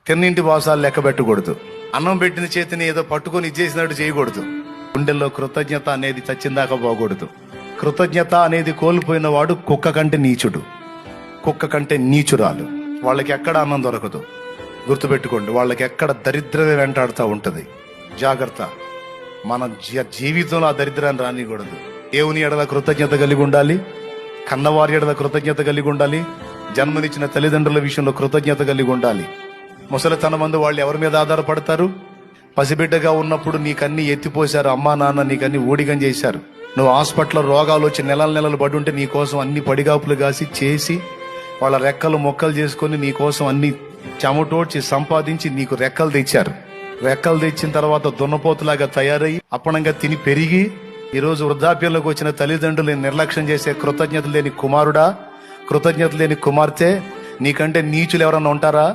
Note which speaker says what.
Speaker 1: తిన్నింటి వాసాలు లెక్క పెట్టకూడదు. అన్నం పెట్టిన చేతిని ఏదో పట్టుకొని ఇచ్చేసినట్టు చేయకూడదు. గుండెల్లో కృతజ్ఞత అనేది చచ్చిందాకా పోకూడదు. కృతజ్ఞత అనేది కోల్పోయిన వాడు కుక్క కంటే నీచుడు, కుక్క కంటే నీచురాలు. వాళ్ళకి ఎక్కడ అన్నం దొరకదు. గుర్తుపెట్టుకోండి, వాళ్ళకి ఎక్కడ దరిద్రమే వెంటాడుతూ ఉంటది. జాగ్రత్త. మన జీవితంలో ఆ దరిద్రాన్ని రానికూడదు. దేవుని ఎడల కృతజ్ఞత కలిగి ఉండాలి, కన్నవారి ఎడల కృతజ్ఞత కలిగి ఉండాలి, జన్మనిచ్చిన తల్లిదండ్రుల విషయంలో కృతజ్ఞత కలిగి ఉండాలి. ముసలితనమందు వాళ్ళు ఎవరి మీద ఆధారపడతారు? పసిబిడ్డగా ఉన్నప్పుడు నీకన్నీ ఎత్తిపోశారు, అమ్మా నాన్న నీకన్నీ ఊడిగం చేశారు. నువ్వు హాస్పిటల్లో రోగాలు వచ్చి నెలలు పడి ఉంటే నీకోసం అన్ని పడిగాపులు కాసి చేసి వాళ్ళ రెక్కలు మొక్కలు చేసుకొని నీకోసం అన్ని చెమటోడ్చి సంపాదించి నీకు రెక్కలు తెచ్చారు. రెక్కలు తెచ్చిన తర్వాత దున్నపోతులాగా తయారయ్యి అప్పనంగా తిని పెరిగి ఈరోజు వృద్ధాప్యంలోకి వచ్చిన తల్లిదండ్రులు నిర్లక్ష్యం చేసే కృతజ్ఞత లేని కుమారుడా, కృతజ్ఞత లేని కుమార్తె, నీకంటే నీచులు ఎవరన్నా ఉంటారా?